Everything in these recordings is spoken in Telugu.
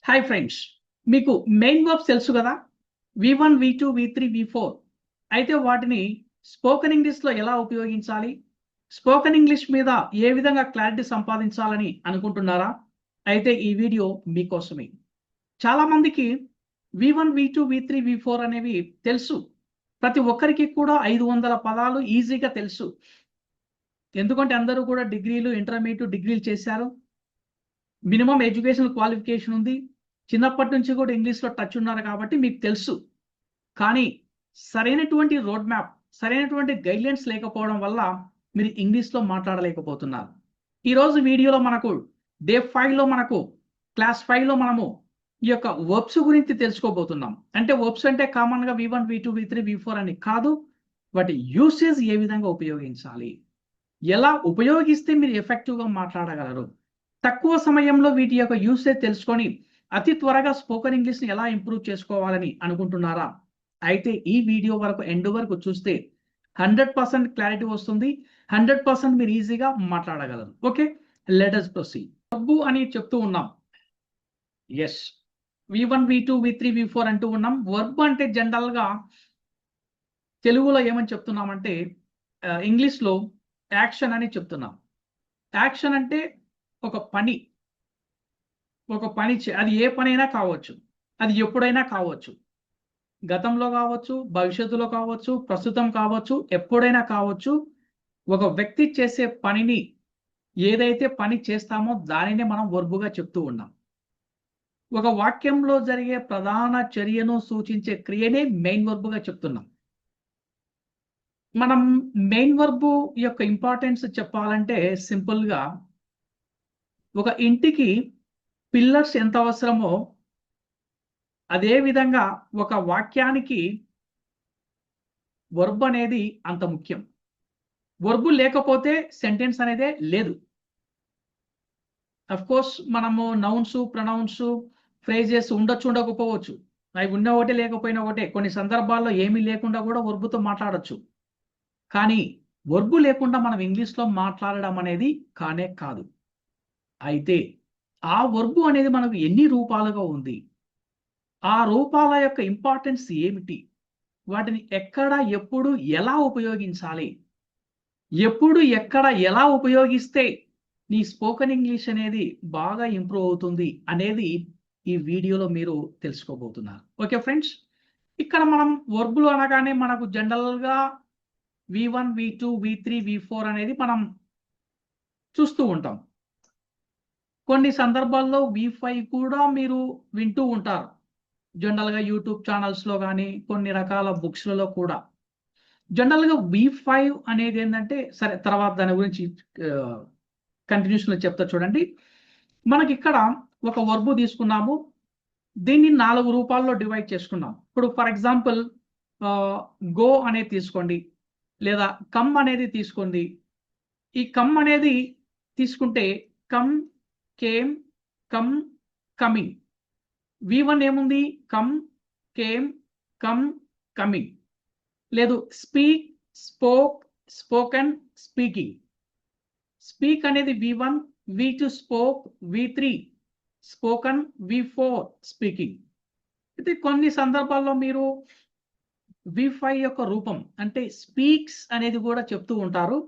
హాయ్ ఫ్రెండ్స్, మీకు మెయిన్ వర్బ్స్ తెలుసు కదా? V1, V2, V3, V4. అయితే వాటిని స్పోకెన్ ఇంగ్లీష్లో ఎలా ఉపయోగించాలి, స్పోకెన్ ఇంగ్లీష్ మీద ఏ విధంగా క్లారిటీ సంపాదించాలని అనుకుంటున్నారా? అయితే ఈ వీడియో మీకోసమే. చాలా మందికి V1, V2, V3, V4 అనేవి తెలుసు. ప్రతి ఒక్కరికి కూడా 500 పదాలు ఈజీగా తెలుసు. ఎందుకంటే అందరూ కూడా డిగ్రీలు, ఇంటర్మీడియట్ డిగ్రీలు చేశారు. మినిమం ఎడ్యుకేషన్ క్వాలిఫికేషన్ ఉంది. చిన్నప్పటి నుంచి కూడా ఇంగ్లీష్లో టచ్ ఉన్నారు కాబట్టి మీకు తెలుసు. కానీ సరైనటువంటి రోడ్ మ్యాప్, సరైనటువంటి గైడ్లైన్స్ లేకపోవడం వల్ల మీరు ఇంగ్లీష్లో మాట్లాడలేకపోతున్నారు. ఈరోజు వీడియోలో మనకు డే 5లో క్లాస్ 5లో మనము ఈ యొక్క వర్బ్స్ గురించి తెలుసుకోబోతున్నాం. అంటే వర్బ్స్ అంటే కామన్గా V1, V2, V3, V4 అని కాదు. వాటి యూసేజ్ ఏ విధంగా ఉపయోగించాలి, ఎలా ఉపయోగిస్తే మీరు ఎఫెక్టివ్గా మాట్లాడగలరు, తక్కువ సమయంలో వీటి యొక్క యూసేజ్ తెలుసుకొని అతి త్వరగా స్పోకెన్ ఇంగ్లీష్ని ఎలా ఇంప్రూవ్ చేసుకోవాలని అనుకుంటున్నారా? అయితే ఈ వీడియో వరకు ఎండ్ వరకు చూస్తే 100% క్లారిటీ వస్తుంది. 100% మీరు ఈజీగా మాట్లాడగలరు. Okay, let us proceed. Verb అని చెప్తూ ఉన్నాం. Yes, V1, V2, V3, V4 అంటూ ఉన్నాం. వర్బ్ అంటే జనరల్గా తెలుగులో ఏమని చెప్తున్నామంటే ఇంగ్లీష్లో యాక్షన్ అని చెప్తున్నాం. యాక్షన్ అంటే ఒక పని, అది ఏ పనైనా కావచ్చు, అది ఎప్పుడైనా కావచ్చు, గతంలో కావచ్చు, భవిష్యత్తులో కావచ్చు, ప్రస్తుతం కావచ్చు, ఎప్పుడైనా కావచ్చు. ఒక వ్యక్తి చేసే పనిని, ఏదైతే పని చేస్తామో దానినే మనం వర్బుగా చెప్తూ ఉన్నాం. ఒక వాక్యంలో జరిగే ప్రధాన చర్యను సూచించే క్రియనే మెయిన్ వర్బుగా చెప్తున్నాం. మనం మెయిన్ వర్బు యొక్క ఇంపార్టెన్స్ చెప్పాలంటే సింపుల్గా, ఒక ఇంటికి పిల్లర్స్ ఎంత అవసరమో అదే విధంగా ఒక వాక్యానికి వర్బ్ అనేది అంత ముఖ్యం. వర్బ్ లేకపోతే సెంటెన్స్ అనేదే లేదు. అఫ్ కోర్స్ మనము నౌన్స్, ప్రొనౌన్స్, ఫ్రేజెస్ ఉండొచ్చు, ఉండకపోవచ్చు. అవి ఉన్న ఒకటే, లేకపోయినా ఒకటే. కొన్ని సందర్భాల్లో ఏమీ లేకుండా కూడా వర్బుతో మాట్లాడొచ్చు. కానీ వర్బ్ లేకుండా మనం ఇంగ్లీష్లో మాట్లాడడం అనేది కానే కాదు. అయితే ఆ వర్బ్ అనేది మనకు ఎన్ని రూపాలుగా ఉంది, ఆ రూపాల యొక్క ఇంపార్టెన్స్ ఏమిటి, వాటిని ఎక్కడ, ఎప్పుడు, ఎలా ఉపయోగించాలి, ఎప్పుడు, ఎక్కడ, ఎలా ఉపయోగిస్తే నీ స్పోకెన్ ఇంగ్లీష్ అనేది బాగా ఇంప్రూవ్ అవుతుంది అనేది ఈ వీడియోలో మీరు తెలుసుకోబోతున్నారు. ఓకే ఫ్రెండ్స్, ఇక్కడ మనం వర్బులు అనగానే మనకు జనరల్గా V1, V2, V3, V4 అనేది మనం చూస్తూ ఉంటాం. కొన్ని సందర్భాల్లో V5 కూడా మీరు వింటూ ఉంటారు. జనరల్గా యూట్యూబ్ ఛానల్స్లో కానీ కొన్ని రకాల బుక్స్లలో కూడా. జనరల్గా V5 అనేది ఏంటంటే, సరే తర్వాత దాని గురించి కంటిన్యూషన్లో చెప్తా చూడండి. మనకి ఇక్కడ ఒక వర్బ్ తీసుకున్నాము, దీన్ని 4 రూపాల్లో డివైడ్ చేసుకున్నాం. ఇప్పుడు ఫర్ ఎగ్జాంపుల్ గో అనేది తీసుకోండి, లేదా కమ్ అనేది తీసుకోండి. ఈ కమ్ అనేది తీసుకుంటే come, came, come, coming. V1 ఏముంది? Come, came, come, coming. లేదు speak, spoke, spoken, speaking. Speak అనేది V1, V2 spoke, V3 spoken, V4 speaking. అయితే కొన్ని సందర్భాల్లో మీరు V5 యొక్క రూపం అంటే స్పీక్స్ అనేది కూడా చెప్తూ ఉంటారు.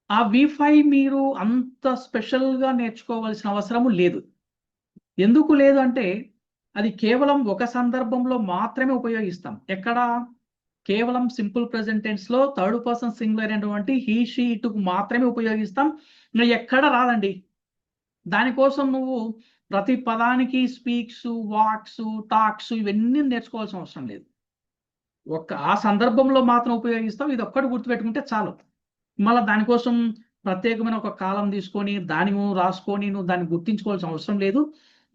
ఆ V5 మీరు అంత స్పెషల్గా నేర్చుకోవాల్సిన అవసరము లేదు. ఎందుకు లేదు అంటే, అది కేవలం ఒక సందర్భంలో మాత్రమే ఉపయోగిస్తాం. ఎక్కడ? కేవలం సింపుల్ ప్రెజెంట్ టెన్స్లో థర్డ్ పర్సన్ సింగులర్ అయినటువంటి హీ, షీ, ఇటుకు మాత్రమే ఉపయోగిస్తాం. ఎక్కడ రాదండి. దానికోసం నువ్వు ప్రతి పదానికి స్పీక్స్, వాక్స్, టాక్స్ ఇవన్నీ నేర్చుకోవాల్సిన అవసరం లేదు. ఆ సందర్భంలో మాత్రం ఉపయోగిస్తాం. ఇది ఒక్కటి గుర్తుపెట్టుకుంటే చాలు. మళ్ళీ దానికోసం ప్రత్యేకమైన ఒక కాలం తీసుకొని దాన్ని రాసుకొని నువ్వు దాన్ని గుర్తించుకోవాల్సిన అవసరం లేదు.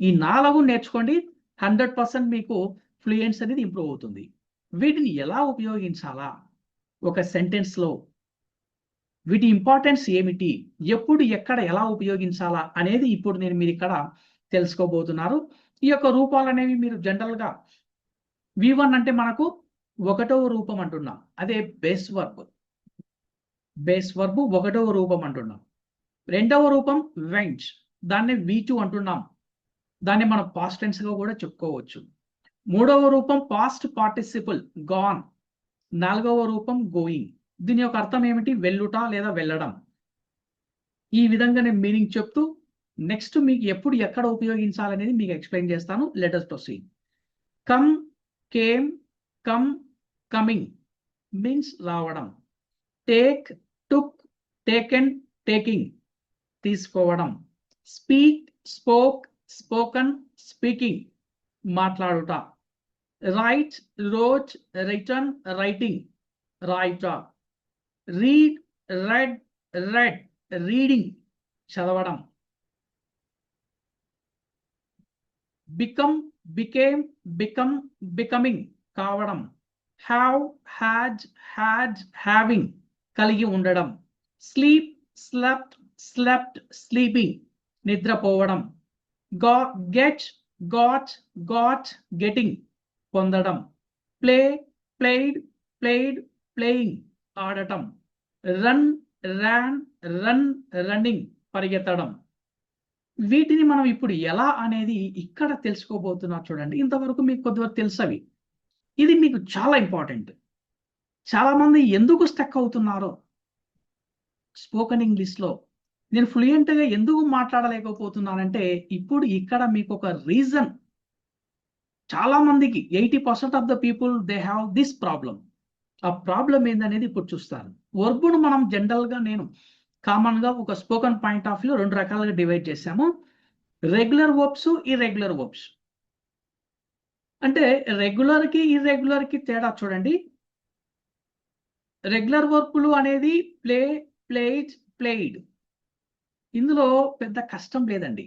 ఈ 4 నేర్చుకోండి, 100% మీకు ఫ్లూయెన్స్ అనేది ఇంప్రూవ్ అవుతుంది. వీటిని ఎలా ఉపయోగించాలా ఒక సెంటెన్స్లో, వీటి ఇంపార్టెన్స్ ఏమిటి, ఎప్పుడు, ఎక్కడ, ఎలా ఉపయోగించాలా అనేది ఇప్పుడు మీరు ఇక్కడ తెలుసుకోబోతున్నారు. ఈ యొక్క రూపాలు అనేవి మీరు జనరల్గా V1 అంటే మనకు 1వ రూపం అంటున్నాం, అదే బేస్ వర్బ్. బేస్ వర్బ్ 1వ రూపం అంటున్నాం. 2వ రూపం వెంట్, దాన్ని V2 అంటున్నాం. దాన్ని మనం పాస్ట్ టెన్స్ గా కూడా చెప్పుకోవచ్చు. మూడవ రూపం పాస్ట్ పార్టిసిపుల్ గాన్. నాలుగవ రూపం గోయింగ్. దీని యొక్క అర్థం ఏమిటి? వెళ్ళుట లేదా వెళ్ళడం. ఈ విధంగా నేను మీనింగ్ చెప్తూ నెక్స్ట్ మీకు ఎప్పుడు ఎక్కడ ఉపయోగించాలనేది మీకు ఎక్స్ప్లెయిన్ చేస్తాను. Let us proceed. Come, came, come, coming means రావడం. టేక్, టుక్, టేకెన్, టేకింగ్ తీసుకోవడం. స్పీక్, స్పోక్, స్పోకన్, స్పీకింగ్ మాట్లాడుట. రైట్, రోట్, రిటర్న్, రైటింగ్ రాయుట. రీడ్, రెడ్, రెడ్ రీడింగ్ చదవడం. బికమ్, బికేమ్, బికమ్, బికమింగ్ కావడం. హ్యావ్, హ్యాడ్, హ్యాడ్, హ్యావింగ్ కలిగి ఉండడం. స్లీప్, స్లెప్ట్, స్లెప్ట్, స్లీపింగ్ నిద్రపోవడం. గెట్, గాట్, గాట్, గెటింగ్ పొందడం. ప్లే, ప్లేడ్, ప్లేడ్, ప్లేయింగ్ ఆడటం. రన్, ర్యాన్, రన్, రన్నింగ్ పరిగెత్తడం. వీటిని మనం ఇప్పుడు ఎలా అనేది ఇక్కడ తెలుసుకోబోతున్నారు. చూడండి, ఇంతవరకు మీకు కొద్దివరకు తెలుసవి. ఇది మీకు చాలా ఇంపార్టెంట్. చాలా మంది ఎందుకు స్టక్ అవుతున్నారో స్పోకెన్ ఇంగ్లీష్లో, నేను ఫ్లూయెంట్గా ఎందుకు మాట్లాడలేకపోతున్నానంటే ఇప్పుడు ఇక్కడ మీకు ఒక రీజన్. చాలా మందికి 80% of the people they have this problem. ఆ ప్రాబ్లం ఏందనేది ఇప్పుడు చూస్తారు. వర్బును మనం జనరల్గా నేను కామన్గా ఒక స్పోకెన్ పాయింట్ ఆఫ్ వ్యూ 2 రకాలుగా డివైడ్ చేశాము. Regular verbs, irregular verbs. అంటే రెగ్యులర్కి ఇర్రెగ్యులర్కి తేడా చూడండి. రెగ్యులర్ వర్బులు అనేది ప్లే, ప్లేడ్, ప్లేయిడ్. ఇందులో పెద్ద కష్టం లేదండి.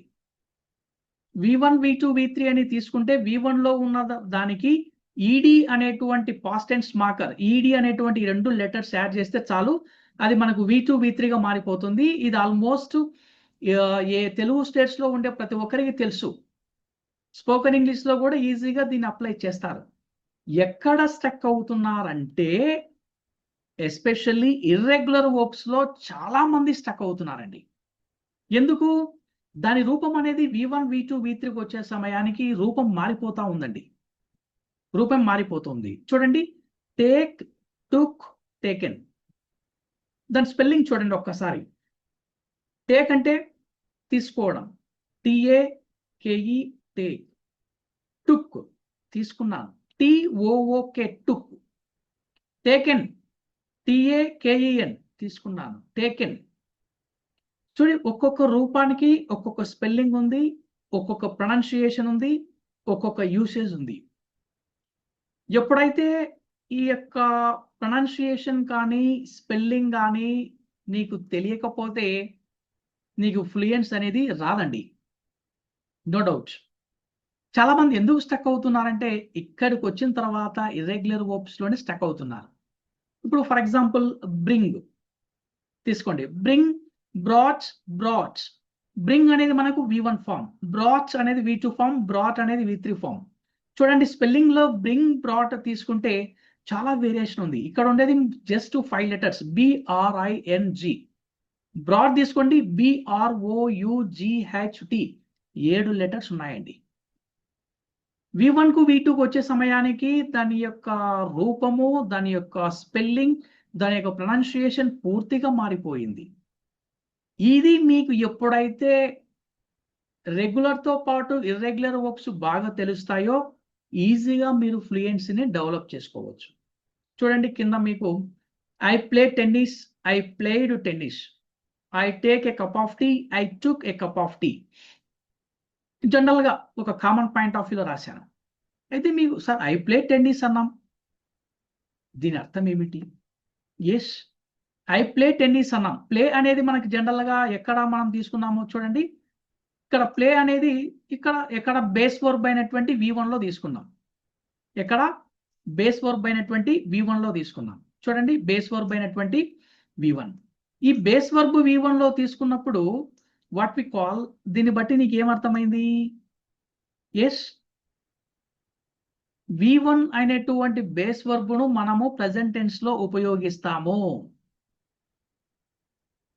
V1, V2, V3 అని తీసుకుంటే V1లో ఉన్న దానికి ఈడి అనేటువంటి పాస్ట్ టెన్స్ మార్కర్, ఈడి అనేటువంటి 2 లెటర్స్ యాడ్ చేస్తే చాలు, అది మనకు V2, V3గా మారిపోతుంది. ఇది ఆల్మోస్ట్ ఏ తెలుగు స్టేట్స్లో ఉండే ప్రతి ఒక్కరికి తెలుసు. స్పోకెన్ ఇంగ్లీష్లో కూడా ఈజీగా దీన్ని అప్లై చేస్తారు. ఎక్కడ స్టక్ అవుతున్నారంటే ఎస్పెషల్లీ ఇర్రెగ్యులర్ వర్బ్స్లో చాలా మంది స్టక్ అవుతున్నారండి. ఎందుకు? దాని రూపం అనేది V1, V2, V3కి వచ్చే సమయానికి రూపం మారిపోతా ఉందండి. రూపం మారిపోతుంది. చూడండి, టేక్, టుక్, టేకెన్. దాని స్పెల్లింగ్ చూడండి ఒక్కసారి. టేక్ అంటే తీసుకోవడం, TAKE టేక్. టుక్ తీసుకున్నాను, TOOK టుక్. టేకెన్, TAKEN తీసుకున్నాను, టేకెన్. చూడండి, ఒక్కొక్క రూపానికి ఒక్కొక్క స్పెల్లింగ్ ఉంది, ఒక్కొక్క ప్రొనౌన్సియేషన్ ఉంది, ఒక్కొక్క యూసేజ్ ఉంది. ఎప్పుడైతే ఈ యొక్క ప్రొనౌన్సియేషన్ కానీ స్పెల్లింగ్ కానీ నీకు తెలియకపోతే నీకు ఫ్లూయెన్స్ అనేది రాదండి. No doubt. చాలా మంది ఎందుకు స్టక్ అవుతున్నారంటే ఇక్కడికి వచ్చిన తర్వాత ఇర్రెగ్యులర్ వర్బ్స్లోనే స్టక్ అవుతున్నారు. ఇప్పుడు ఫర్ ఎగ్జాంపుల్ బ్రింగ్ తీసుకోండి. Bring, brought, brought. బ్రింగ్ అనేది మనకు V1 ఫామ్, బ్రాట్ అనేది V2 ఫామ్, బ్రాట్ అనేది V3 ఫామ్. చూడండి, స్పెల్లింగ్ లో బ్రింగ్, బ్రాట్ తీసుకుంటే చాలా వేరియేషన్ ఉంది. ఇక్కడ ఉండేది జస్ట్ 5 లెటర్స్, BRING. బ్రాట్ తీసుకోండి, BROUGHT, 7 లెటర్స్ ఉన్నాయండి. V1 కు V2కు వచ్చే సమయానికి దాని యొక్క రూపము, దాని యొక్క స్పెల్లింగ్, దాని యొక్క ప్రొనౌన్సియేషన్ పూర్తిగా మారిపోయింది. ఇది మీకు ఎప్పుడైతే రెగ్యులర్తో పాటు ఇర్రెగ్యులర్ వర్బ్స్ బాగా తెలుస్తాయో ఈజీగా మీరు ఫ్లూయెన్సీని డెవలప్ చేసుకోవచ్చు. చూడండి, కింద మీకు I play tennis, I played tennis. I take a cup of tea, I took a cup of tea. జనరల్గా ఒక కామన్ పాయింట్ ఆఫ్ వ్యూలో రాశాను. అయితే మీకు సార్ ఐ ప్లే టెన్నిస్ అన్నాం, దీని అర్థం ఏమిటి? ఎస్, ఐ ప్లే టెన్నిస్ అన్నాం. ప్లే అనేది మనకి జనరల్గా ఎక్కడ మనం తీసుకున్నామో చూడండి, ఇక్కడ ప్లే అనేది ఎక్కడ బేస్ వర్బ్ అయినటువంటి V1లో తీసుకున్నాం. ఎక్కడ బేస్ వర్బ్ అయినటువంటి V1లో తీసుకున్నాం. చూడండి, బేస్ వర్బ్ అయినటువంటి V1. ఈ బేస్ వర్బ్ V1లో తీసుకున్నప్పుడు వాట్ వి కాల్, దీన్ని బట్టి నీకు ఏమర్థమైంది? ఎస్, V1 అనేటువంటి బేస్ వర్బ్ను మనము ప్రెజెంట్ టెన్స్ లో ఉపయోగిస్తాము.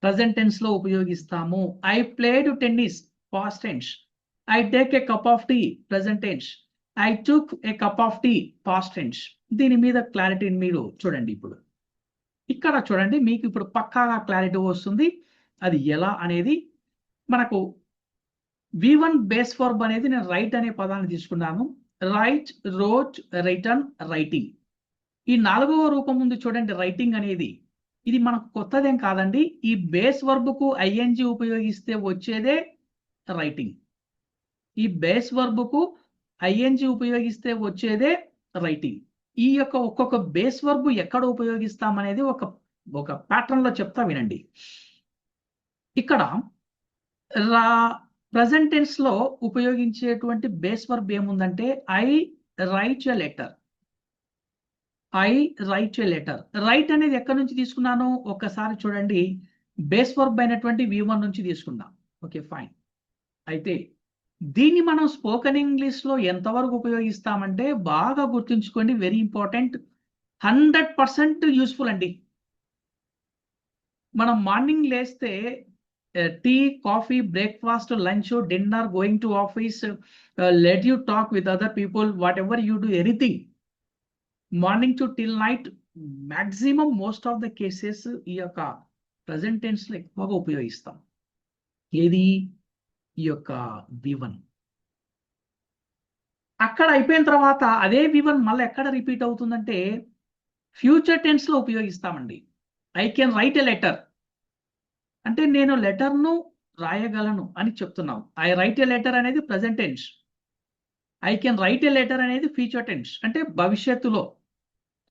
ప్రెజెంట్ టెన్స్ లో ఉపయోగిస్తాము. I played tennis past tense, I take a cup of tea present tense. I took a cup of tea past tense. దీని మీద క్లారిటీని మీరు చూడండి. ఇప్పుడు ఇక్కడ చూడండి, మీకు ఇప్పుడు పక్కాగా క్లారిటీ వస్తుంది అది ఎలా అనేది. మనకు V1 బేస్ వర్బ్ అనేది నేను రైట్ అనే పదాన్ని తీసుకున్నాను. Right, wrote, written, writing. ఈ 4వ రూపం ఉంది చూడండి, రైటింగ్ అనేది. ఇది మనకు కొత్తదేం కాదండి. ఈ బేస్ వర్బ్ కు ఐఎన్జి ఉపయోగిస్తే వచ్చేదే రైటింగ్. ఈ బేస్ వర్బ్ కు ఐఎన్జి ఉపయోగిస్తే వచ్చేదే రైటింగ్. ఈ యొక్క ఒక్కొక్క బేస్ వర్బ్ ఎక్కడ ఉపయోగిస్తామనేది ఒక ప్యాటర్న్ లో చెప్తా వినండి. ఇక్కడ ప్రెజెంట్ టెన్స్ లో ఉపయోగించేటువంటి బేస్ వర్బ్ ఏముందంటే I write a letter. I write a letter. Right అనేది ఎక్కడి నుంచి తీసుకున్నాను ఒక్కసారి చూడండి. బేస్ వర్బ్ అయినటువంటి V1 నుంచి తీసుకున్నాం. Okay, fine. అయితే దీన్ని మనం స్పోకెన్ ఇంగ్లీష్ లో ఎంతవరకు ఉపయోగిస్తామంటే బాగా గుర్తుంచుకోండి, వెరీ ఇంపార్టెంట్, 100% యూస్ఫుల్ అండి. మనం మార్నింగ్ లేస్తే tea, coffee, breakfast, lunch, dinner, going to office, let you talk with other people, whatever you do, anything, morning to till night, maximum most of the cases ఈ యొక్క ప్రజెంట్ టెన్స్ లో ఎక్కువగా ఉపయోగిస్తాం. ఏది? ఈ యొక్క V1. అక్కడ అయిపోయిన తర్వాత అదే V1 మళ్ళీ ఎక్కడ రిపీట్ అవుతుందంటే ఫ్యూచర్ టెన్స్ లో ఉపయోగిస్తామండి. I can write a letter అంటే నేను లెటర్ను రాయగలను అని చెప్తున్నాం. ఐ రైట్ ఎ లెటర్ అనేది present tense. I can write a letter అనేది ఫ్యూచర్ టెన్స్, అంటే భవిష్యత్తులో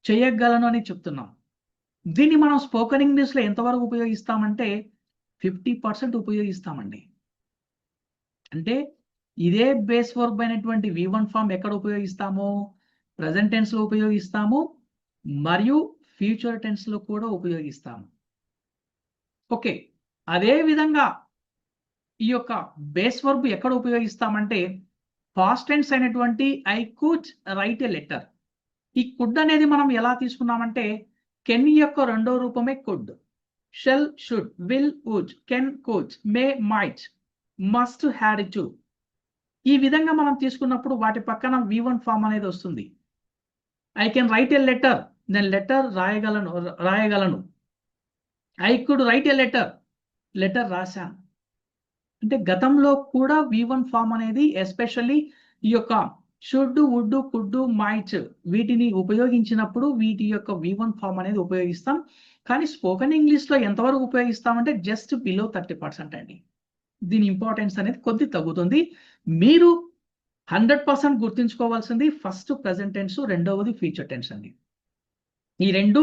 చేయగలను అని చెప్తున్నాం. దీన్ని మనం స్పోకెన్ ఇంగ్లీష్ లో ఎంతవరకు ఉపయోగిస్తామంటే 50% ఉపయోగిస్తామండి. అంటే ఇదే బేస్ వర్బ్ అయినటువంటి V1 ఫామ్ ఎక్కడ ఉపయోగిస్తాము? ప్రజెంట్ టెన్స్ లో ఉపయోగిస్తాము మరియు ఫ్యూచర్ టెన్స్ లో కూడా ఉపయోగిస్తాము. ఓకే, అదే విధంగా ఈ యొక్క బేస్ వర్బ్ ఎక్కడ ఉపయోగిస్తామంటే పాస్ట్ టెన్స్ అయినటువంటి I could write a letter. ఈ కుడ్ అనేది మనం ఎలా తీసుకున్నామంటే కెన్ యొక్క 2వ రూపమే could. Shall, should, will, would, can, could, may, might, must, had to. ఈ విధంగా మనం తీసుకున్నప్పుడు వాటి పక్కన V1 ఫామ్ అనేది వస్తుంది. I can write a letter, నేను లెటర్ రాయగలను. I could write a letter రాశాను. అంటే గతంలో కూడా V1 ఫామ్ అనేది ఎస్పెషల్లీ ఈ యొక్క షుడ్, వుడ్, కుడ్, మైట్ వీటిని ఉపయోగించినప్పుడు వీటి యొక్క V1 ఫామ్ అనేది ఉపయోగిస్తాం. కానీ స్పోకెన్ ఇంగ్లీష్ లో ఎంతవరకు ఉపయోగిస్తామంటే జస్ట్ బిలో 30% అండి. దీని ఇంపార్టెన్స్ అనేది కొద్ది తగ్గుతుంది. మీరు 100% గుర్తుంచుకోవాల్సింది ఫస్ట్ ప్రెజెంట్ టెన్స్, రెండవది ఫ్యూచర్ టెన్స్ అండి. ఈ రెండు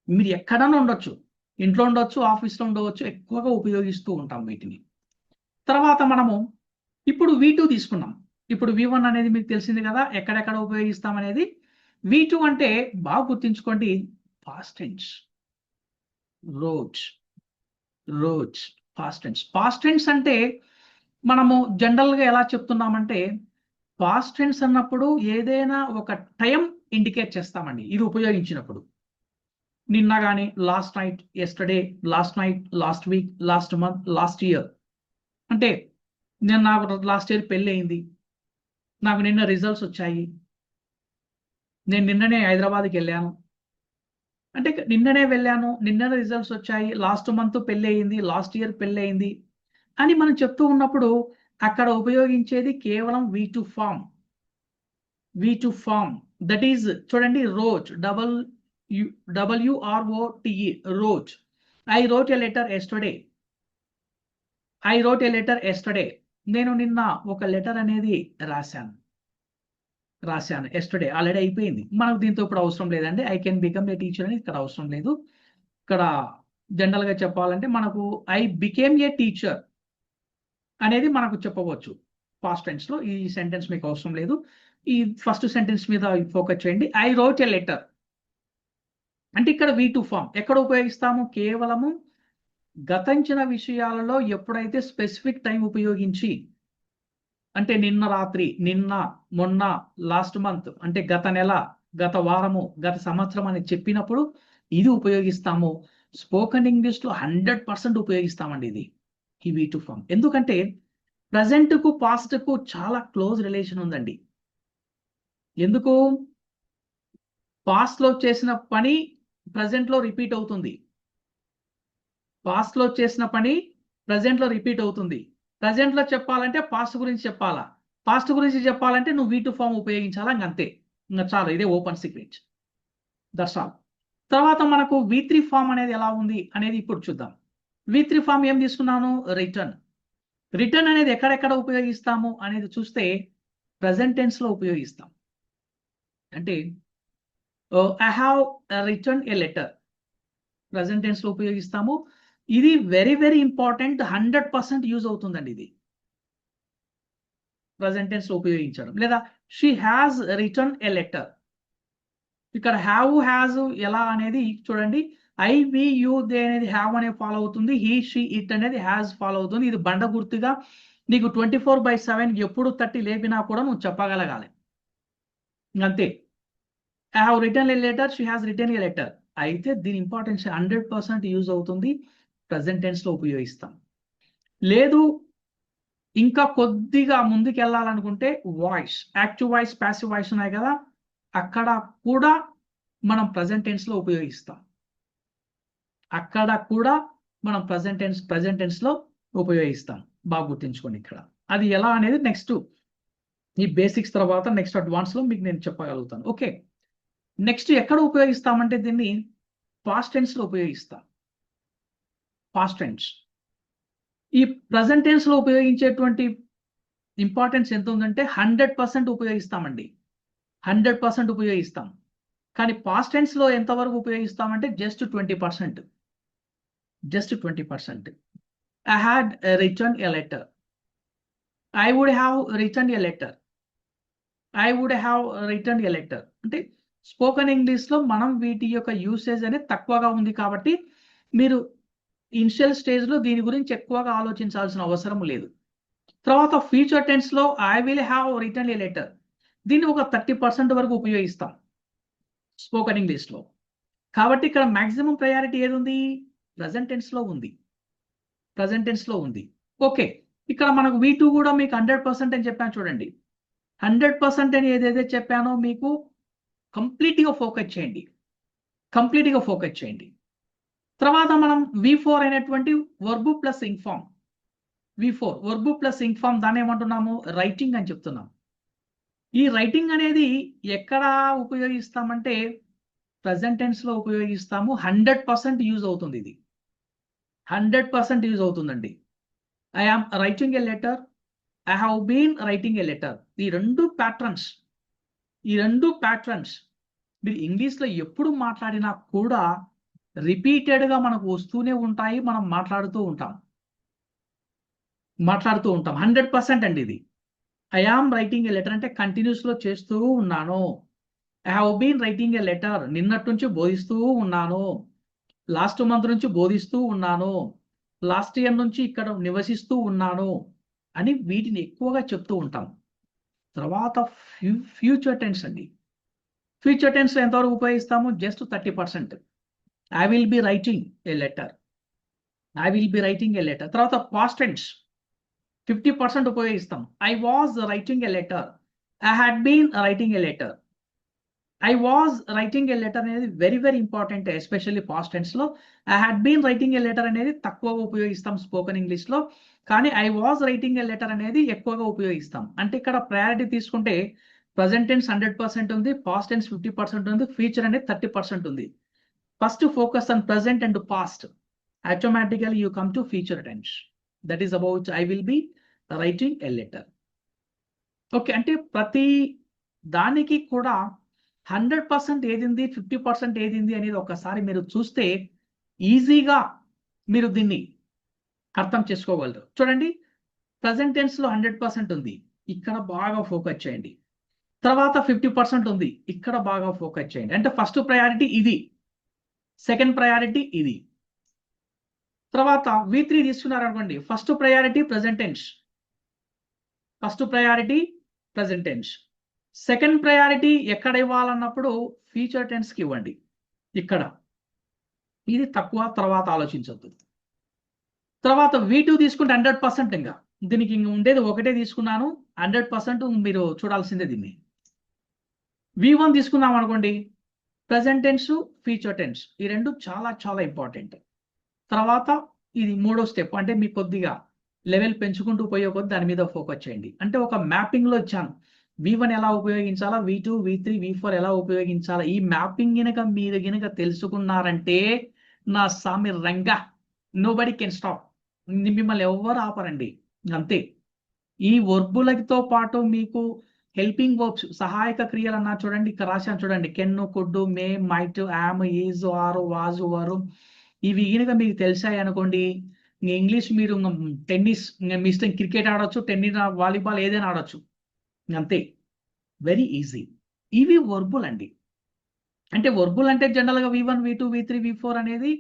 మీరు ఎక్కడైనా ఉండొచ్చు, ఇంట్లో ఉండొచ్చు, ఆఫీస్లో ఉండవచ్చు, ఎక్కువగా ఉపయోగిస్తూ ఉంటాం వీటిని. తర్వాత మనము ఇప్పుడు V2 తీసుకున్నాం. ఇప్పుడు V1 అనేది మీకు తెలిసింది కదా, ఎక్కడెక్కడ ఉపయోగిస్తాం అనేది. V2 అంటే బాగా గుర్తుంచుకోండి, past tense. Rose past tense. Past tense అంటే మనము జనరల్గా ఎలా చెప్తున్నామంటే పాస్ట్ టెన్స్ అన్నప్పుడు ఏదైనా ఒక టైం ఇండికేట్ చేస్తామండి ఇది ఉపయోగించినప్పుడు. నిన్న కానీ, last night, yesterday, last night, last week, last month, last year. అంటే నాకు లాస్ట్ ఇయర్ పెళ్ళి అయింది, నాకు నిన్న రిజల్ట్స్ వచ్చాయి, నేను నిన్ననే హైదరాబాద్కి వెళ్ళాను. అంటే నిన్ననే వెళ్ళాను, నిన్ననే రిజల్ట్స్ వచ్చాయి, లాస్ట్ మంత్ పెళ్ళి అయింది, లాస్ట్ ఇయర్ పెళ్ళి అయింది అని మనం చెప్తూ ఉన్నప్పుడు అక్కడ ఉపయోగించేది కేవలం V2 form. V2 form that is చూడండి, రోజ్, WROTE, రోజ్. I wrote a letter yesterday. నేను నిన్న ఒక లెటర్ అనేది రాశాను ఎస్టర్డే. ఆల్రెడీ అయిపోయింది, మనకు దీంతో ఇప్పుడు అవసరం లేదండి. I can become a teacher అని ఇక్కడ అవసరం లేదు. ఇక్కడ జనరల్ గా చెప్పాలంటే మనకు ఐ బికేమ్ ఏ టీచర్ అనేది మనకు చెప్పవచ్చు పాస్ట్ టెన్స్ లో. ఈ సెంటెన్స్ మీకు అవసరం లేదు, ఈ ఫస్ట్ సెంటెన్స్ మీద ఫోకస్ చేయండి. ఐ రోట్ ఎ లెటర్ అంటే ఇక్కడ V2 ఫామ్ ఎక్కడ ఉపయోగిస్తాము? కేవలము గతించిన విషయాలలో ఎప్పుడైతే స్పెసిఫిక్ టైం ఉపయోగించి, అంటే నిన్న రాత్రి, నిన్న, మొన్న, లాస్ట్ మంత్, అంటే గత నెల, గత వారము, గత సంవత్సరం అని చెప్పినప్పుడు ఇది ఉపయోగిస్తాము. స్పోకెన్ ఇంగ్లీష్ లో 100% ఉపయోగిస్తామండి ఇది, ఈ V2 ఫామ్. ఎందుకంటే ప్రజెంట్ కు పాస్ట్ కు చాలా క్లోజ్ రిలేషన్ ఉందండి. ఎందుకు? పాస్ట్ లో చేసిన పని ప్రజెంట్ లో రిపీట్ అవుతుంది. పాస్ట్ లో చేసిన పని ప్రజెంట్ లో రిపీట్ అవుతుంది. ప్రజెంట్ లో చెప్పాలంటే పాస్ట్ గురించి చెప్పాలా, పాస్ట్ గురించి చెప్పాలంటే నువ్వు V2 ఫామ్ ఉపయోగించాలా, అంతే. ఇంకా చాలు, ఇదే ఓపెన్ సీక్రెట్. That's all. తర్వాత మనకు V3 ఫామ్ అనేది ఎలా ఉంది అనేది ఇప్పుడు చూద్దాం. V3 ఫామ్ ఏం తీసుకున్నాను? రిటర్న్. రిటర్న్ అనేది ఎక్కడెక్కడ ఉపయోగిస్తాము అనేది చూస్తే ప్రజెంట్ టెన్స్ లో ఉపయోగిస్తాం. అంటే I have written a letter, present tense లో ఉపయోగిస్తాము. ఇది వెరీ వెరీ ఇంపార్టెంట్, 100% యూజ్ అవుతుందండి ఇది ప్రజెంట్ టెన్స్ లో ఉపయోగించడం. లేదా she has return a letter. ఇక్కడ హ్యావ్ హ్యాజ్ ఎలా అనేది చూడండి. ఐ వి యూ దే అనేది హ్యావ్ అనేది ఫాలో అవుతుంది, హీ షీ ఇట్ అనేది హ్యాజ్ ఫాలో అవుతుంది. ఇది బండ గుర్తుగా నీకు 24/7 ఎప్పుడు తట్టి లేపినా కూడా నువ్వు చెప్పగలగాలి, అంతే. I have written a letter, she has return a letter. అయితే దీని ఇంపార్టెన్స్ 100% యూజ్ అవుతుంది, ప్రజెంట్ టెన్స్ లో ఉపయోగిస్తాం. లేదు ఇంకా కొద్దిగా ముందుకు వెళ్ళాలనుకుంటే voice, active voice, passive voice ఉన్నాయి కదా, అక్కడ కూడా మనం ప్రజెంట్ టెన్స్ లో ఉపయోగిస్తాం. అక్కడ కూడా మనం ప్రజెంట్ టెన్స్ లో ఉపయోగిస్తాం. బాగా గుర్తుంచుకోండి ఇక్కడ. అది ఎలా అనేది నెక్స్ట్ ఈ బేసిక్స్ తర్వాత నెక్స్ట్ అడ్వాన్స్ లో మీకు నేను చెప్పగలుగుతాను. ఓకే, నెక్స్ట్ ఎక్కడ ఉపయోగిస్తామంటే దీన్ని పాస్ట్ టెన్స్ లో ఉపయోగిస్తాం. పాస్ట్ టెన్స్ ఈ ప్రజెంట్ టెన్స్ లో ఉపయోగించేటువంటి ఇంపార్టెన్స్ ఎంత ఉందంటే 100% ఉపయోగిస్తామండి, 100% ఉపయోగిస్తాం. కానీ పాస్ట్ టెన్స్ లో ఎంతవరకు ఉపయోగిస్తామంటే just 20%. Just 20%. I had written a letter, I would have written a letter, I would have written a letter. అంటే స్పోకెన్ ఇంగ్లీష్ లో మనం వీటి యొక్క యూసేజ్ అనేది తక్కువగా ఉంది కాబట్టి మీరు ఇనిషియల్ స్టేజ్ లో దీని గురించి ఎక్కువగా ఆలోచించాల్సిన అవసరం లేదు. తర్వాత ఫ్యూచర్ టెన్స్ లో I will have return a letter, దీన్ని ఒక 30% వరకు ఉపయోగిస్తాం స్పోకెన్ ఇంగ్లీష్ లో. కాబట్టి ఇక్కడ మాక్సిమం ప్రయారిటీ ఏది ఉంది? ప్రజెంట్ టెన్స్ లో ఉంది, ప్రజెంట్ టెన్స్ లో ఉంది. ఓకే, ఇక్కడ మనకు V2 కూడా మీకు 100% అని చెప్పాను చూడండి. 100% అని ఏదైతే చెప్పానో మీకు కంప్లీట్ గా ఫోకస్ చేయండి, కంప్లీట్ గా ఫోకస్ చేయండి. తర్వాత మనం V4 అయినటువంటి verb plus inform, V4 verb plus inform, దాన్ని ఏమంటున్నాము? రైటింగ్ అని చెప్తున్నాం. ఈ రైటింగ్ అనేది ఎక్కడ ఉపయోగిస్తామంటే ప్రజెంట్ టెన్స్ లో ఉపయోగిస్తాము. 100% యూజ్ అవుతుంది, ఇది 100% యూజ్ అవుతుందండి. I am writing a letter, I have been writing a letter. ఈ రెండు ప్యాటర్న్స్ మీరు ఇంగ్లీష్ లో ఎప్పుడు మాట్లాడినా కూడా రిపీటెడ్ గా మనకు వస్తూనే ఉంటాయి, మనం మాట్లాడుతూ ఉంటాం 100% అండి ఇది. I am writing a letter అంటే కంటిన్యూస్ లో చేస్తూ ఉన్నాను. I have been writing a letter, నిన్నటి నుంచి బోధిస్తూ ఉన్నాను, లాస్ట్ మంత్ నుంచి బోధిస్తూ ఉన్నాను, లాస్ట్ ఇయర్ నుంచి ఇక్కడ నివసిస్తూ ఉన్నాను అని వీటిని ఎక్కువగా చెప్తూ ఉంటాం. తర్వాత ఫ్యూచర్ టెన్స్ అండి. ఫ్యూచర్ టెన్స్ లో ఎంతవరకు ఉపయోగిస్తాము? Just 30%. I will be writing a letter, I will be writing a letter. తర్వాత పాస్ట్ టెన్స్ 50% ఉపయోగిస్తాం. I was writing a letter, I had been writing a letter. I was writing a letter అనేది very very important, especially past tense లో. I had been writing a letter అనేది తక్కువగా ఉపయోగిస్తాం స్పోకెన్ ఇంగ్లీష్ లో, కానీ I was writing a letter అనేది ఎక్కువగా ఉపయోగిస్తాం. అంటే ఇక్కడ ప్రయారిటీ తీసుకుంటే ప్రజెంట్ టెన్స్ 100% ఉంది, పాస్ట్ టెన్స్ 50% ఉంది, ఫ్యూచర్ అనేది 30% ఉంది. First focus on present and past, automatically you come to future tense. That is about I will be writing a letter. Okay, అంటే ప్రతి దానికి కూడా 100% ఏదింది, 50% ఏదింది అనేది ఒకసారి మీరు చూస్తే ఈజీగా మీరు దీన్ని అర్థం చేసుకోగలరు. చూడండి, ప్రజెంట్ టెన్స్ లో 100% ఉంది, ఇక్కడ బాగా ఫోకస్ చేయండి. తర్వాత 50% ఉంది, ఇక్కడ బాగా ఫోకస్ చేయండి. అంటే ఫస్ట్ ప్రయారిటీ ఇది, సెకండ్ ప్రయారిటీ ఇది. తర్వాత V3 తీసుకున్నారనుకోండి, first priority present tense, first priority present tense. Second priority ఎక్కడ ఇవ్వాలన్నప్పుడు ఫ్యూచర్ టెన్స్ కి ఇవ్వండి. ఇక్కడ ఇది తక్కువ, తర్వాత ఆలోచించొద్దు. తర్వాత V2 తీసుకుంటే 100% ఇంకా దీనికి ఇంక ఉండేది ఒకటే తీసుకున్నాను. 100% మీరు చూడాల్సిందే దీన్ని. V1 తీసుకున్నాం అనుకోండి, ప్రెసెంట్ టెన్స్, ఫ్యూచర్ టెన్స్ ఈ రెండు చాలా చాలా ఇంపార్టెంట్. తర్వాత ఇది మూడో స్టెప్, అంటే మీకు కొద్దిగా లెవెల్ పెంచుకుంటూ పోయే కొద్ది దాని మీద ఫోకస్ చేయండి. అంటే ఒక మ్యాపింగ్ లో ఇచ్చాను, V1 ఎలా ఉపయోగించాలా, V2, V3, V4 ఎలా ఉపయోగించాలా. ఈ మ్యాపింగ్ మీరు గినక తెలుసుకున్నారంటే నా సామి రంగా నోబడి కెన్ స్టాప్, మిమ్మల్ని ఎవరు ఆపరండి. అంతే. ఈ వర్బులతో పాటు మీకు హెల్పింగ్ వర్బ్స్, సహాయక క్రియలు అన్నా చూడండి, ఇక్కడ రాశాను చూడండి, can, could, may, might, am, is, are, was, were. ఇవి కనుక మీకు తెలిసాయి అనుకోండి, ఇంగ్లీష్ మీరు టెన్నిస్, మీ ఇష్టం క్రికెట్ ఆడొచ్చు, టెన్నిస్, వాలీబాల్ ఏదైనా ఆడొచ్చు. అంతే, వెరీ ఈజీ. ఇవి వర్బుల్ అండి. అంటే వర్బుల్ అంటే జనరల్గా V1, V2, V3, V4 అనేది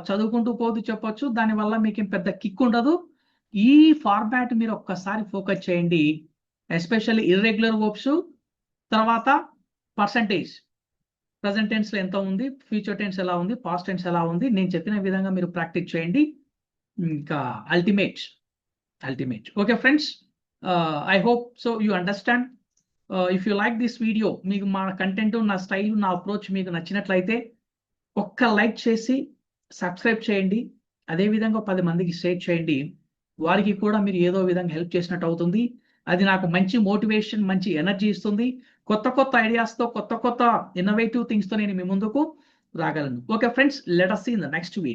చదువుకుంటూ పోతూ చెప్పొచ్చు. దానివల్ల మీకు పెద్ద కిక్ ఉండదు. ఈ ఫార్మాట్ మీరు ఒక్కసారి ఫోకస్ చేయండి. ఎస్పెషల్లీ ఇర్రెగ్యులర్ వర్బ్స్, తర్వాత పర్సంటేజ్, ప్రజెంట్ టెన్స్ లో ఎంత ఉంది, ఫ్యూచర్ టెన్స్ ఎలా ఉంది, పాస్ట్ టెన్స్ ఎలా ఉంది, నేను చెప్పిన విధంగా మీరు ప్రాక్టీస్ చేయండి. ఇంకా ultimate. Okay friends, I hope so you understand. If you like this video, మీకు మా కంటెంట్, నా స్టైల్, నా అప్రోచ్ మీకు నచ్చినట్లయితే ఒక్క లైక్ చేసి సబ్స్క్రైబ్ చేయండి. అదేవిధంగా 10 మందికి షేర్ చేయండి. వారికి కూడా మీరు ఏదో విధంగా హెల్ప్ చేసినట్టు అవుతుంది. అది నాకు మంచి మోటివేషన్, మంచి ఎనర్జీ ఇస్తుంది. కొత్త కొత్త ఐడియాస్తో, కొత్త కొత్త ఇన్నోవేటివ్ థింగ్స్తో నేను మీ ముందుకు రాగలను. Okay friends, let us see in the next video.